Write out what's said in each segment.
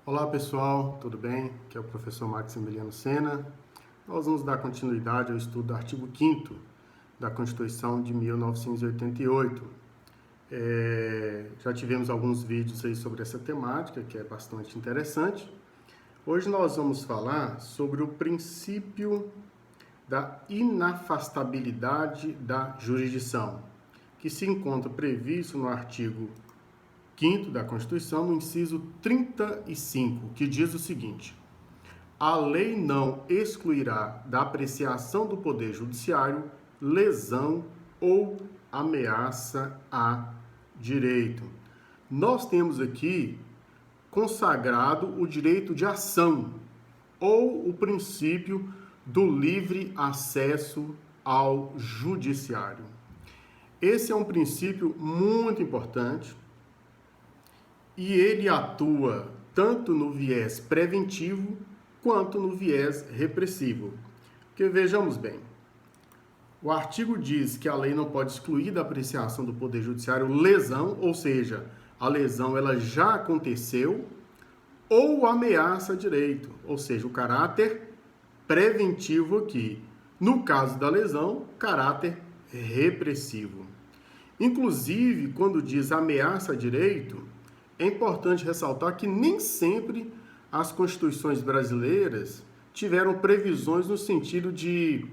Olá pessoal, tudo bem? Aqui é o professor Maximiliano Sena. Nós vamos dar continuidade ao estudo do artigo 5º da Constituição de 1988. Já tivemos alguns vídeos aí sobre essa temática, que é bastante interessante. Hoje nós vamos falar sobre o princípio da inafastabilidade da jurisdição, que se encontra previsto no artigo 5º da Constituição, no inciso 35, que diz o seguinte: a lei não excluirá da apreciação do Poder Judiciário lesão ou ameaça a direito. Nós temos aqui consagrado o direito de ação ou o princípio do livre acesso ao judiciário. Esse é um princípio muito importante e ele atua tanto no viés preventivo quanto no viés repressivo. Porque vejamos bem, o artigo diz que a lei não pode excluir da apreciação do Poder Judiciário lesão, ou seja, a lesão ela já aconteceu, ou ameaça a direito, ou seja, o caráter preventivo aqui. No caso da lesão, caráter repressivo. Inclusive, quando diz ameaça a direito, é importante ressaltar que nem sempre as constituições brasileiras tiveram previsões no sentido de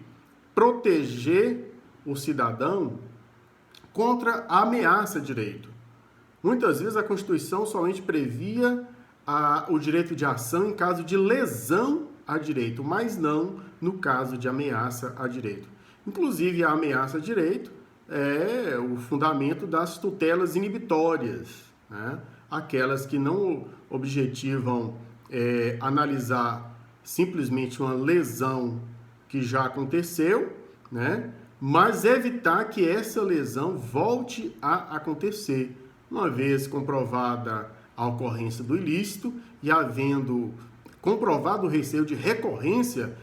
proteger o cidadão contra a ameaça a direito. Muitas vezes a Constituição somente previa o direito de ação em caso de lesão a direito, mas não no caso de ameaça a direito. Inclusive, a ameaça a direito é o fundamento das tutelas inibitórias, né? Aquelas que não objetivam analisar simplesmente uma lesão que já aconteceu, né? Mas evitar que essa lesão volte a acontecer, uma vez comprovada a ocorrência do ilícito e havendo comprovado o receio de recorrência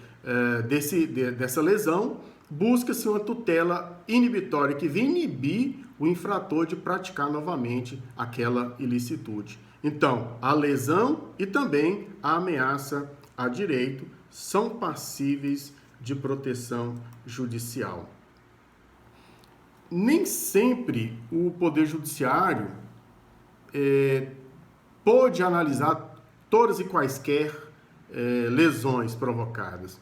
dessa lesão, busca-se uma tutela inibitória que vem inibir o infrator de praticar novamente aquela ilicitude. Então, a lesão e também a ameaça a direito são passíveis de proteção judicial. Nem sempre o Poder Judiciário pode analisar todas e quaisquer lesões provocadas.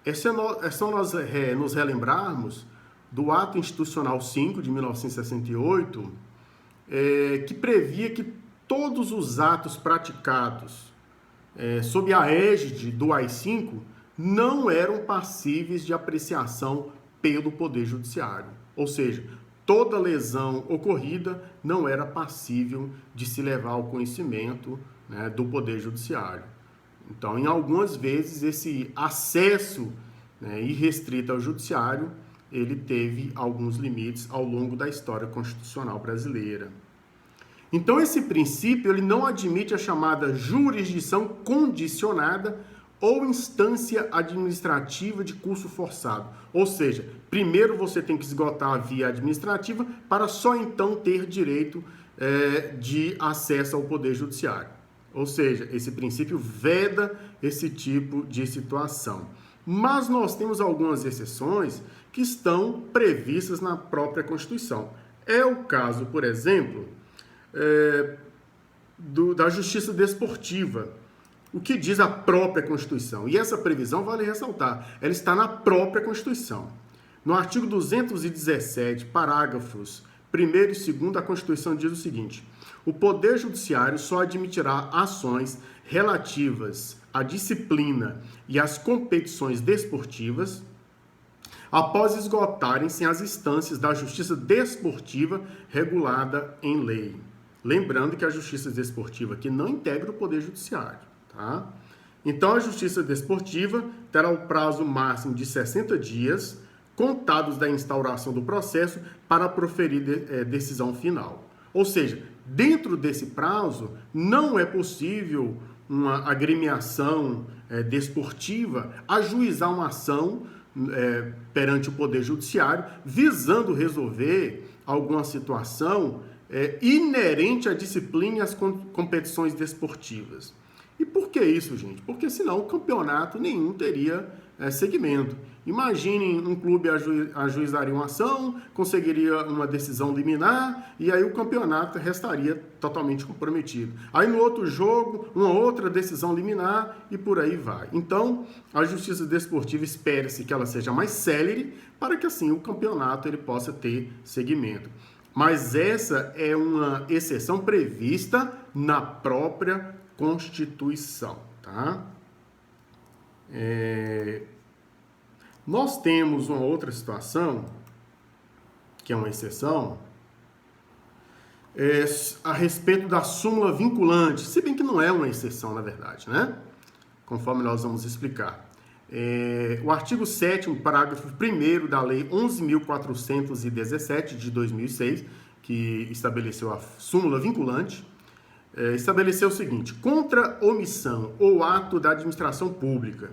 É só nós nos relembrarmos do Ato Institucional 5 de 1968, que previa que todos os atos praticados sob a égide do AI-5 não eram passíveis de apreciação pelo Poder Judiciário. Ou seja, toda lesão ocorrida não era passível de se levar ao conhecimento, né, do Poder Judiciário. Então, em algumas vezes, esse acesso, né, irrestrito ao Judiciário, ele teve alguns limites ao longo da história constitucional brasileira. Então, esse princípio ele não admite a chamada jurisdição condicionada ou instância administrativa de curso forçado. Ou seja, primeiro você tem que esgotar a via administrativa para só então ter direito de acesso ao Poder Judiciário. Ou seja, esse princípio veda esse tipo de situação. Mas nós temos algumas exceções que estão previstas na própria Constituição. É o caso, por exemplo, da justiça desportiva, o que diz a própria Constituição. E essa previsão, vale ressaltar, ela está na própria Constituição. No artigo 217, parágrafos 1º e 2º, a Constituição diz o seguinte: o Poder Judiciário só admitirá ações relativas à disciplina e às competições desportivas após esgotarem-se as instâncias da justiça desportiva regulada em lei. Lembrando que a justiça desportiva aqui não integra o Poder Judiciário, tá? Então, a justiça desportiva terá o prazo máximo de 60 dias, contados da instauração do processo, para proferir decisão final. Ou seja, dentro desse prazo, não é possível uma agremiação desportiva ajuizar uma ação perante o Poder Judiciário, visando resolver alguma situação inerente à disciplina e às competições desportivas. E que isso, gente? Porque senão o campeonato nenhum teria segmento. Imaginem um clube ajuizaria uma ação, conseguiria uma decisão liminar e aí o campeonato restaria totalmente comprometido. Aí no outro jogo, uma outra decisão liminar e por aí vai. Então, a justiça desportiva espera-se que ela seja mais célere para que assim o campeonato ele possa ter segmento. Mas essa é uma exceção prevista na própria Constituição, tá? Nós temos uma outra situação, que é uma exceção, a respeito da súmula vinculante, se bem que não é uma exceção, na verdade, né? Conforme nós vamos explicar. O artigo 7º, parágrafo 1º da Lei 11.417, de 2006, que estabeleceu a súmula vinculante, estabeleceu o seguinte: contra omissão ou ato da administração pública,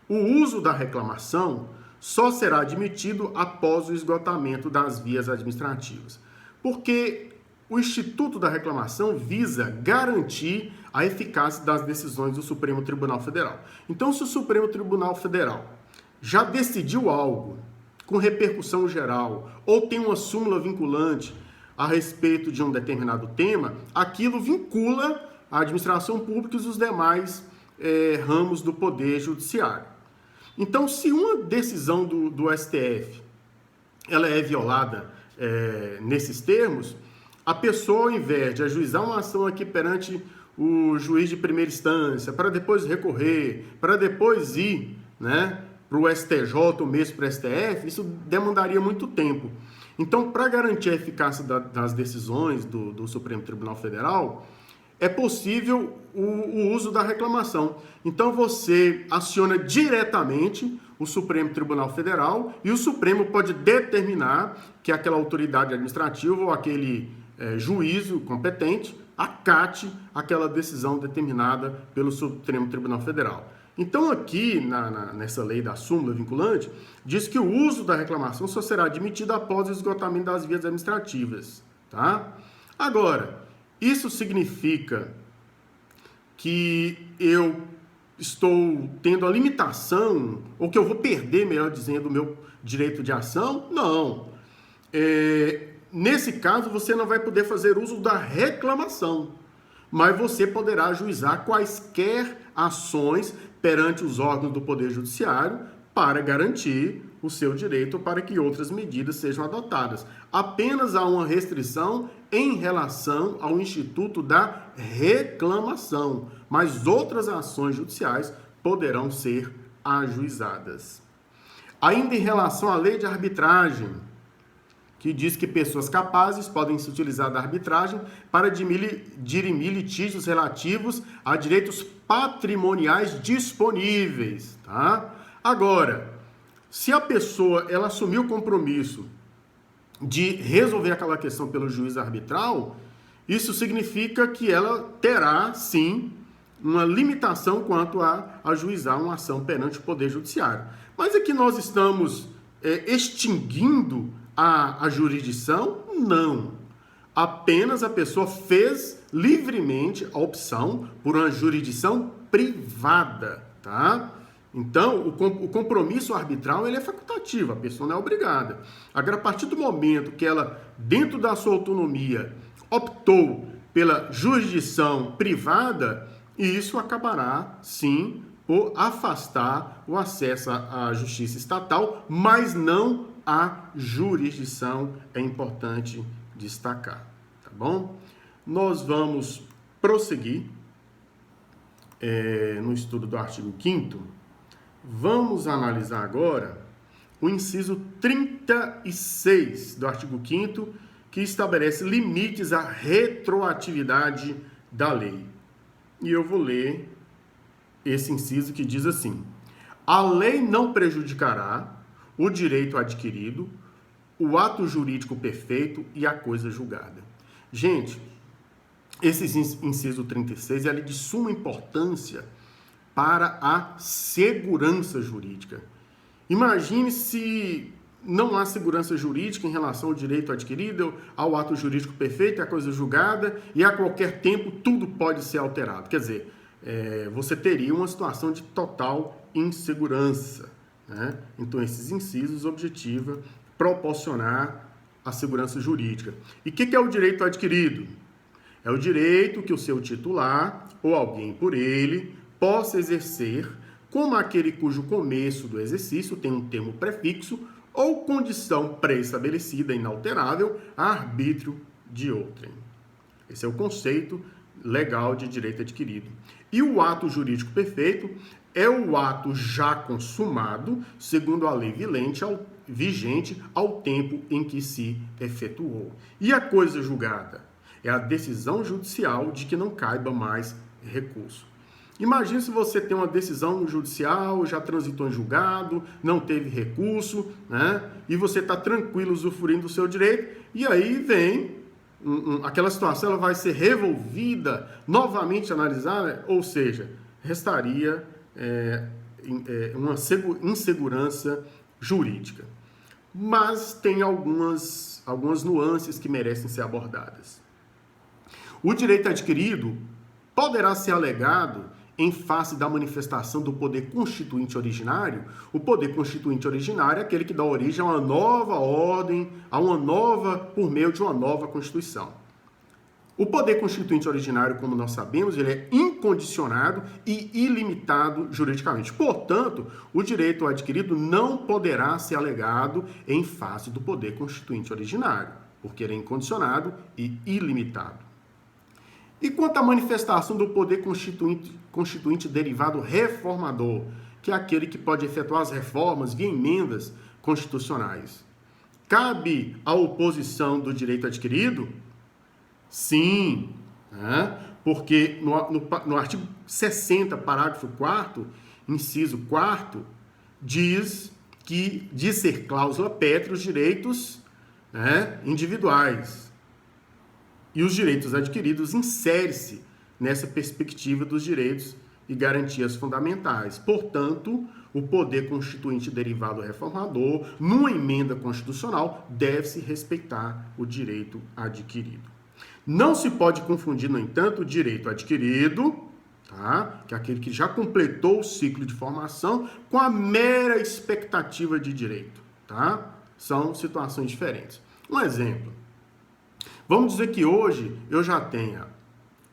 o uso da reclamação só será admitido após o esgotamento das vias administrativas. Porque o Instituto da Reclamação visa garantir a eficácia das decisões do Supremo Tribunal Federal. Então, se o Supremo Tribunal Federal já decidiu algo com repercussão geral ou tem uma súmula vinculante a respeito de um determinado tema, aquilo vincula a administração pública e os demais ramos do Poder Judiciário. Então, se uma decisão do STF ela é violada nesses termos, a pessoa, ao invés de ajuizar uma ação aqui perante o juiz de primeira instância, para depois recorrer, para depois ir para o STJ ou mesmo para o STF, isso demandaria muito tempo. Então, para garantir a eficácia das decisões do Supremo Tribunal Federal, é possível o uso da reclamação. Então, você aciona diretamente o Supremo Tribunal Federal e o Supremo pode determinar que aquela autoridade administrativa ou aquele juízo competente acate aquela decisão determinada pelo Supremo Tribunal Federal. Então, aqui, nessa lei da súmula vinculante, diz que o uso da reclamação só será admitido após o esgotamento das vias administrativas, tá? Agora, isso significa que eu estou tendo a limitação, ou que eu vou perder, melhor dizendo, o meu direito de ação? Não. Nesse caso, você não vai poder fazer uso da reclamação, mas você poderá ajuizar quaisquer ações perante os órgãos do Poder Judiciário para garantir o seu direito ou para que outras medidas sejam adotadas. Apenas há uma restrição em relação ao Instituto da Reclamação, mas outras ações judiciais poderão ser ajuizadas. Ainda em relação à lei de arbitragem, que diz que pessoas capazes podem se utilizar da arbitragem para dirimir litígios relativos a direitos patrimoniais disponíveis, tá? Agora, se a pessoa ela assumiu o compromisso de resolver aquela questão pelo juiz arbitral, isso significa que ela terá, sim, uma limitação quanto a ajuizar uma ação perante o Poder Judiciário. Mas aqui nós estamos extinguindo a jurisdição? Não. Apenas a pessoa fez livremente a opção por uma jurisdição privada, tá? Então, o compromisso arbitral ele é facultativo, a pessoa não é obrigada. Agora, a partir do momento que ela, dentro da sua autonomia, optou pela jurisdição privada, isso acabará, sim, por afastar o acesso à justiça estatal, mas não a jurisdição, é importante destacar, tá bom? Nós vamos prosseguir no estudo do artigo 5º. Vamos analisar agora o inciso 36 do artigo 5º, que estabelece limites à retroatividade da lei. E eu vou ler esse inciso que diz assim: a lei não prejudicará o direito adquirido, o ato jurídico perfeito e a coisa julgada. Gente, esse inciso 36 é de suma importância para a segurança jurídica. Imagine se não há segurança jurídica em relação ao direito adquirido, ao ato jurídico perfeito e à coisa julgada, e a qualquer tempo tudo pode ser alterado. Quer dizer, você teria uma situação de total insegurança, né? Então, esses incisos objetivam proporcionar a segurança jurídica. E o que é o direito adquirido? É o direito que o seu titular ou alguém por ele possa exercer como aquele cujo começo do exercício tem um termo prefixo ou condição pré-estabelecida inalterável a arbítrio de outrem. Esse é o conceito legal de direito adquirido. E o ato jurídico perfeito é o ato já consumado, segundo a lei vigente ao tempo em que se efetuou. E a coisa julgada é a decisão judicial de que não caiba mais recurso. Imagine se você tem uma decisão judicial, já transitou em julgado, não teve recurso, né? E você está tranquilo usufruindo do seu direito, e aí vem aquela situação, ela vai ser revolvida, novamente analisada, ou seja, restaria uma insegurança jurídica. Mas tem algumas nuances que merecem ser abordadas. O direito adquirido poderá ser alegado em face da manifestação do poder constituinte originário. O poder constituinte originário é aquele que dá origem a uma nova ordem, por meio de uma nova Constituição. O poder constituinte originário, como nós sabemos, ele é incondicionado e ilimitado juridicamente. Portanto, o direito adquirido não poderá ser alegado em face do poder constituinte originário, porque ele é incondicionado e ilimitado. E quanto à manifestação do poder constituinte derivado reformador, que é aquele que pode efetuar as reformas via emendas constitucionais, cabe a oposição do direito adquirido? Sim, né? Porque no artigo 60, parágrafo 4º, inciso 4º, diz que de ser cláusula pétrea os direitos, né, individuais. E os direitos adquiridos inserem-se nessa perspectiva dos direitos e garantias fundamentais. Portanto, o poder constituinte derivado reformador, numa emenda constitucional, deve-se respeitar o direito adquirido. Não se pode confundir, no entanto, o direito adquirido, tá? Que é aquele que já completou o ciclo de formação, com a mera expectativa de direito. Tá? São situações diferentes. Um exemplo. Vamos dizer que hoje eu já tenha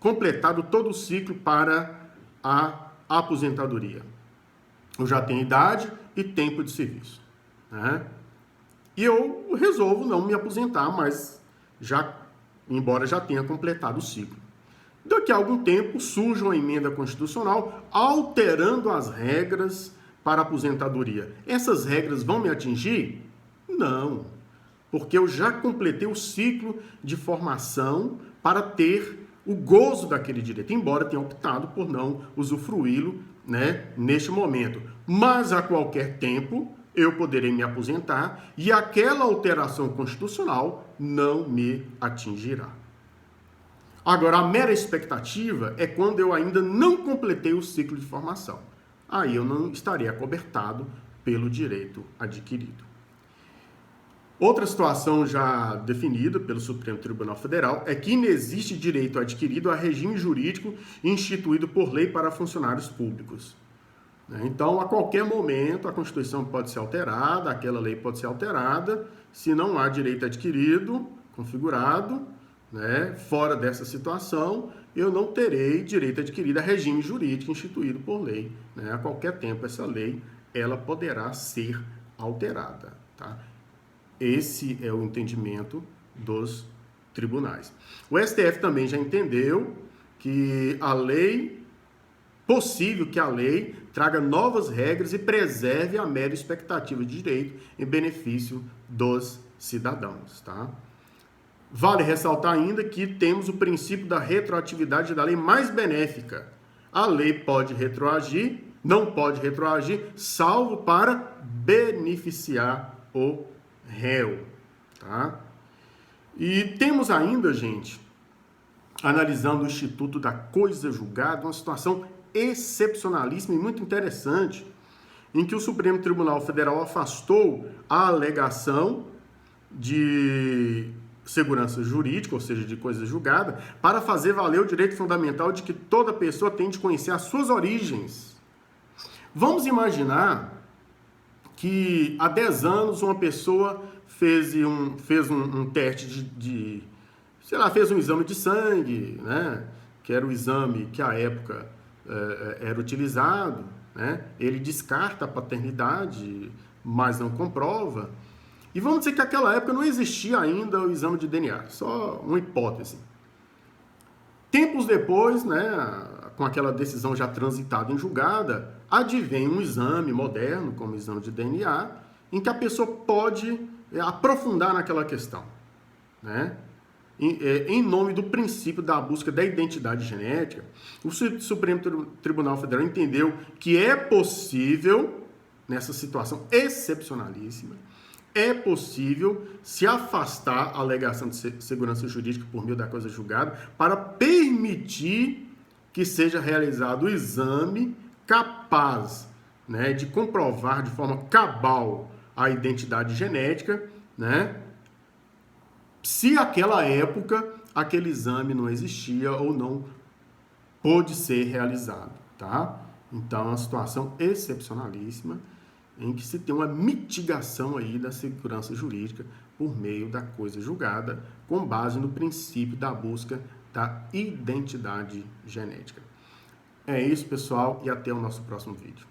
completado todo o ciclo para a aposentadoria. Eu já tenho idade e tempo de serviço, né? E eu resolvo não me aposentar, mas embora já tenha completado o ciclo. Daqui a algum tempo surge uma emenda constitucional alterando as regras para a aposentadoria. Essas regras vão me atingir? Não, porque eu já completei o ciclo de formação para ter o gozo daquele direito, embora tenha optado por não usufruí-lo, né, neste momento. Mas a qualquer tempo eu poderei me aposentar e aquela alteração constitucional não me atingirá. Agora, a mera expectativa é quando eu ainda não completei o ciclo de formação. Aí eu não estarei acobertado pelo direito adquirido. Outra situação já definida pelo Supremo Tribunal Federal é que inexiste direito adquirido a regime jurídico instituído por lei para funcionários públicos. Então, a qualquer momento, a Constituição pode ser alterada, aquela lei pode ser alterada, se não há direito adquirido, configurado, né, fora dessa situação, eu não terei direito adquirido a regime jurídico instituído por lei. Né? A qualquer tempo, essa lei ela poderá ser alterada. Tá? Esse é o entendimento dos tribunais. O STF também já entendeu que possível que a lei traga novas regras e preserve a mera expectativa de direito em benefício dos cidadãos, tá? Vale ressaltar ainda que temos o princípio da retroatividade da lei mais benéfica. A lei pode retroagir, não pode retroagir, salvo para beneficiar o réu, tá? E temos ainda, gente, analisando o Instituto da Coisa Julgada, uma situação excepcionalíssima e muito interessante, em que o Supremo Tribunal Federal afastou a alegação de segurança jurídica, ou seja, de coisa julgada, para fazer valer o direito fundamental de que toda pessoa tem de conhecer as suas origens. Vamos imaginar que há 10 anos uma pessoa fez um teste sei lá, fez um exame de sangue, né? Que era o exame que à época era utilizado, né? Ele descarta a paternidade, mas não comprova. E vamos dizer que naquela época não existia ainda o exame de DNA, só uma hipótese. Tempos depois, né, com aquela decisão já transitada em julgada, advém um exame moderno, como o exame de DNA, em que a pessoa pode aprofundar naquela questão, né? Em nome do princípio da busca da identidade genética, o Supremo Tribunal Federal entendeu que é possível, nessa situação excepcionalíssima, é possível se afastar a alegação de segurança jurídica por meio da coisa julgada para permitir que seja realizado o exame capaz, né, de comprovar de forma cabal a identidade genética, né, se naquela época aquele exame não existia ou não pôde ser realizado, tá? Então, é uma situação excepcionalíssima em que se tem uma mitigação aí da segurança jurídica por meio da coisa julgada, com base no princípio da busca da identidade genética. É isso, pessoal, e até o nosso próximo vídeo.